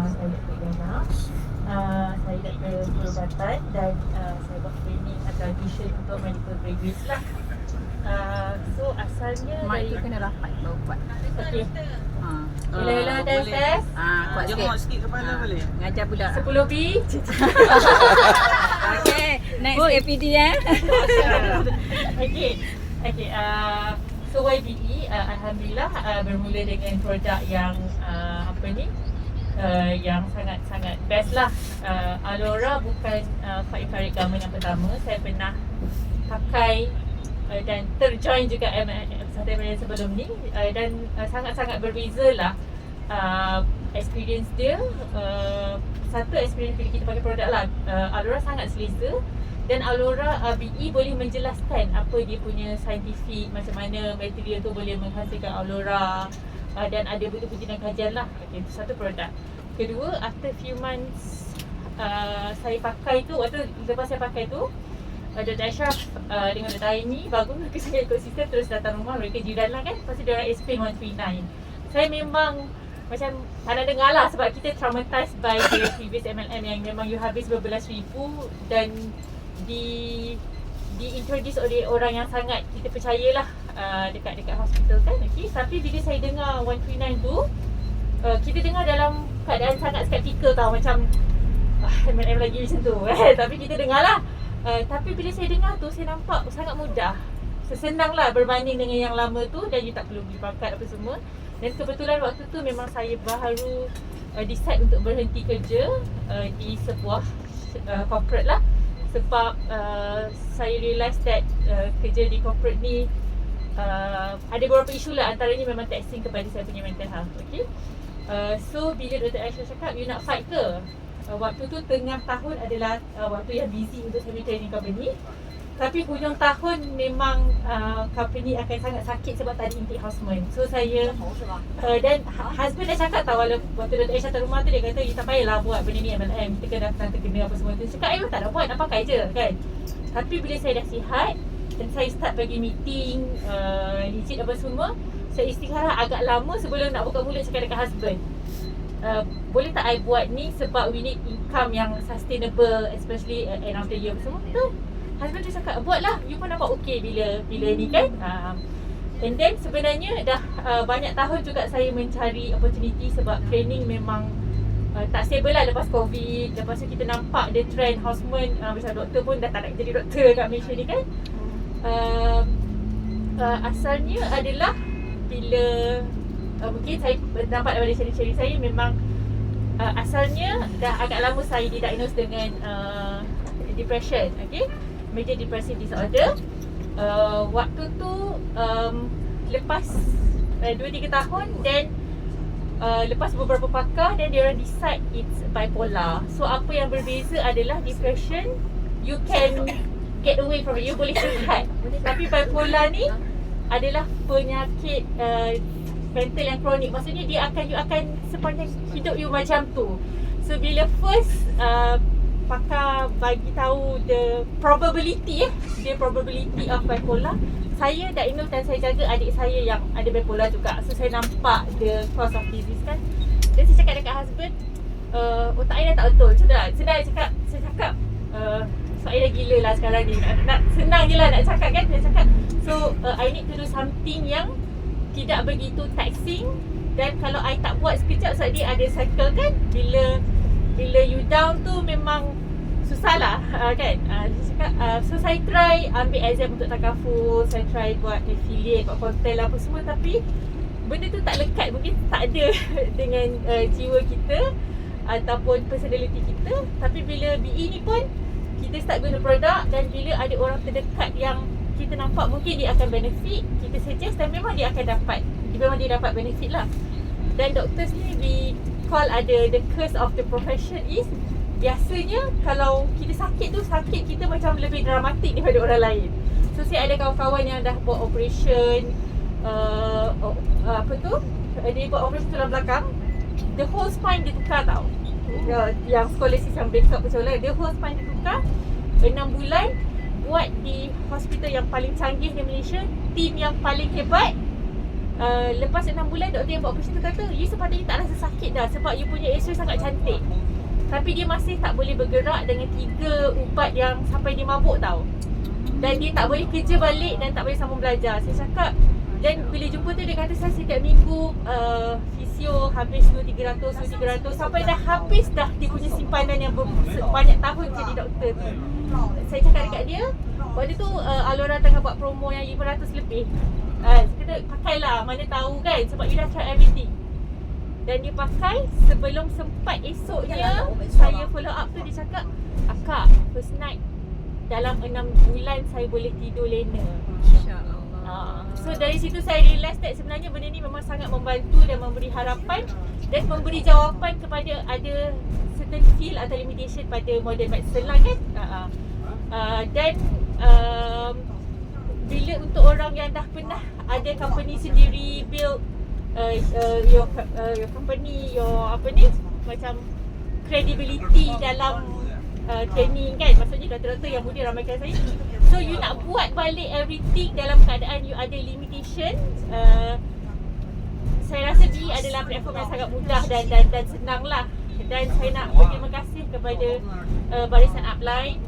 Saya Dr. Gana. Saya Dr. Perubatan dan saya buat training atau tuition untuk medical graduates lah. So asalnya Mak dari... tu kena rapat baru kuat. Okey. Bila-bila tes. Kuat sikit. Jenguk sikit kepala boleh? Ngajar budak. 10 B. Okey, next APD Okey. So YBE alhamdulillah bermula dengan produk yang yang sangat-sangat best lah. Alora bukan Farid Garment yang pertama. Saya pernah pakai dan terjoin juga MLM sebelum ni, dan sangat-sangat berbeza lah experience dia. Satu experience bila kita pakai produk lah, Alora sangat selesa. Dan Alora BE boleh menjelaskan apa dia punya scientific, macam mana material tu boleh menghasilkan Alora, dan ada betul-betul jenang kajian lah. Okay, itu satu produk. Kedua, after few months saya pakai tu, waktu lepas saya pakai tu, Dr. Ashraf dengan Dr. Aini bagus sangat ekosistem, terus datang rumah, mereka jiran lah kan. Lepas tu diorang explain 139. Saya memang macam tak nak dengar lah, sebab kita traumatized by the previous MLM yang memang you habis berbelas ribu dan di-introduce oleh orang yang sangat kita percayalah dekat hospital kan. Okay. Tapi bila saya dengar 139 tu, kita dengar dalam keadaan sangat skeptikal tau, macam MLM lagi macam tu tapi kita dengar lah. Tapi bila saya dengar tu, saya nampak sangat mudah, senang lah berbanding dengan yang lama tu, dan you tak perlu beli pakat apa semua. Dan kebetulan waktu tu memang saya baru decide untuk berhenti kerja di sebuah corporate lah. Sebab saya realise that kerja di corporate ni ada beberapa isu lah, antaranya memang taxing kepada saya punya mental health. Okay. So bila Dr. Aisyah cakap, you nak fight ke? Waktu tu tengah tahun adalah waktu yang busy untuk saya training company. Tapi hujung tahun memang company akan sangat sakit sebab tak ada intake houseman. So saya dan husband dah cakap tau, waktu Dr. Aisyah datang rumah tu, dia kata, you tak payahlah buat benda ni MLM, kita kena datang terkena apa semua tu. Cakap, tak nak buat, nak pakai je kan. Tapi bila saya dah sihat dan saya start pergi meeting, legit apa semua, saya istirahat agak lama sebelum nak buka mulut cakap dekat husband, boleh tak I buat ni sebab we need income yang sustainable, especially end of the year semua tu. Husband dia cakap, buatlah, you pun nampak okey bila ni kan. And then sebenarnya dah banyak tahun juga saya mencari opportunity, sebab training memang tak stable lah lepas COVID. Lepas tu kita nampak dia trend houseman, macam doktor pun dah tak nak jadi doktor kat Malaysia ni kan. Asalnya adalah bila mungkin saya nampak daripada ciri-ciri saya, memang asalnya dah agak lama saya didiagnose dengan depression. Okay, major depressive disorder. Waktu tu lepas 2-3 tahun, dan lepas beberapa pakar, dan diorang decide it's bipolar. So apa yang berbeza adalah depression you can get away from it, you boleh sihat. Tapi bipolar ni adalah penyakit mental yang kronik. Maksudnya you akan sepanjang hidup you macam tu. So bila first pakar bagi tahu the probability of bipolar, saya diagnose dan saya jaga adik saya yang ada bipolar juga. So saya nampak the cause of disease kan. Dan saya cakap dekat husband, otak saya dah tak betul. Saya cakap so I dah gila lah sekarang ni, nak senang je lah nak cakap kan. Saya cakap, so I need to do something yang tidak begitu taxing. Dan kalau I tak buat sekejap, sebab dia ada cycle kan, bila you down tu memang susah lah kan. So saya try ambil exam untuk takaful, saya try buat affiliate, buat content apa semua, tapi benda tu tak lekat, mungkin tak ada dengan jiwa kita ataupun personality kita. Tapi bila BE ni pun kita start guna produk, dan bila ada orang terdekat yang kita nampak mungkin dia akan benefit, kita suggest, dan memang dia akan dapat, benefit lah. Dan doctors ni we call ada the curse of the profession is, biasanya kalau kita sakit tu, sakit kita macam lebih dramatik daripada orang lain. So saya ada kawan-kawan yang dah buat operation, dia buat operation tulang belakang, the whole spine dia tukar tau. Yang scoliosis yang backup macam lah, the whole spine dia tukar. 6 bulan buat di hospital yang paling canggih di Malaysia, team yang paling hebat, Lepas 6 bulan doktor yang buat operation tu kata you sepatutnya tak rasa sakit dah sebab you punya X-ray sangat cantik. Tapi dia masih tak boleh bergerak dengan 3 ubat yang sampai dia mabuk tau. Dan dia tak boleh kerja balik dan tak boleh sambung belajar. Saya cakap, dan bila jumpa tu dia kata saya setiap minggu fisio habis 200-300 sampai dah habis dah dia punya simpanan yang banyak tahun jadi doktor tu. Saya cakap dekat dia, waktu tu Alora tengah buat promo yang 500 lebih. Saya kata pakailah, mana tahu kan sebab you dah try everything. Dan dia pakai sebelum sempat esoknya saya follow up tu dia cakap, "Akak, first night dalam 6 bulan saya boleh tidur lena." So dari situ saya realise that sebenarnya benda ni memang sangat membantu dan memberi harapan dan memberi jawapan kepada ada certain field atau limitation pada modern medicine lah kan. Dan bila untuk orang yang dah pernah ada company sendiri, build your company, your apa ni, macam credibility dalam training kan. Maksudnya doktor-doktor yang muda ramaikan saya. So you nak buat balik everything dalam keadaan you ada limitation. Saya rasa BE adalah platform yang sangat mudah dan senang lah. Dan saya nak berterima kasih kepada barisan upline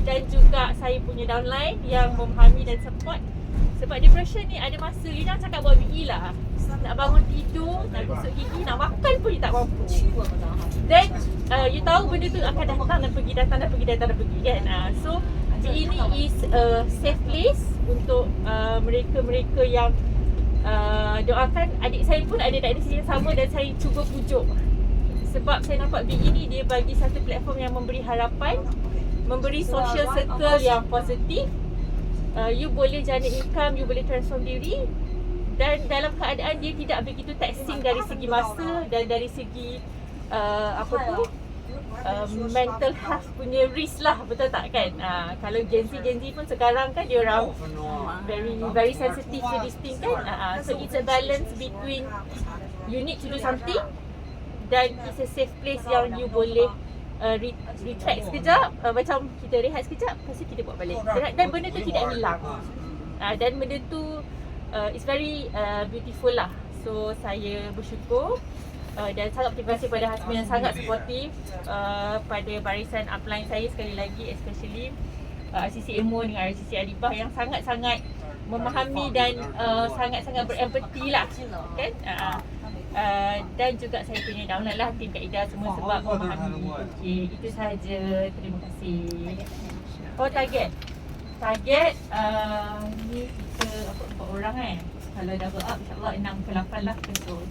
dan juga saya punya downline yang memahami dan support. Sebab depression ni ada masa you dah cakap buat BE lah, nak bangun tidur, nak gosok gigi, nak makan pun you tak mampu. Dan you tahu benda tu akan datang dan pergi, datang dan pergi, datang dan pergi kan. So BE ni is a safe place untuk mereka-mereka yang doakan. Adik saya pun ada diagnosis yang sama dan saya cuba pujuk. Sebab saya nampak BE ni dia bagi satu platform yang memberi harapan, memberi social circle yang positif. You boleh jana income, you boleh transform diri. Dan dalam keadaan dia tidak begitu taxing dari segi masa dan dari segi mental health punya risk lah, betul tak kan? Kalau Gen Z pun sekarang kan dia orang very sensitive to this thing kan. So it's a balance between you need to do something dan it's a safe place yang you boleh retract sekejap, macam kita rehat sekejap, lepas tu kita buat balik. Dan benda tu tidak hilang. Dan benda tu it's very beautiful lah. So saya bersyukur dan sangat berterima kasih pada husband yang sangat supportive, pada barisan upline saya sekali lagi, especially RCC Emo dengan RCC Alibah yang sangat-sangat memahami dan sangat-sangat berempati lah kan. Dan juga saya punya downline lah, tim Kak Ida semua sebab memahami. Okey, itu sahaja. Terima kasih. Oh, target ni kita 4 orang kan. Kalau double up insyaAllah 6 ke 8 lah betul.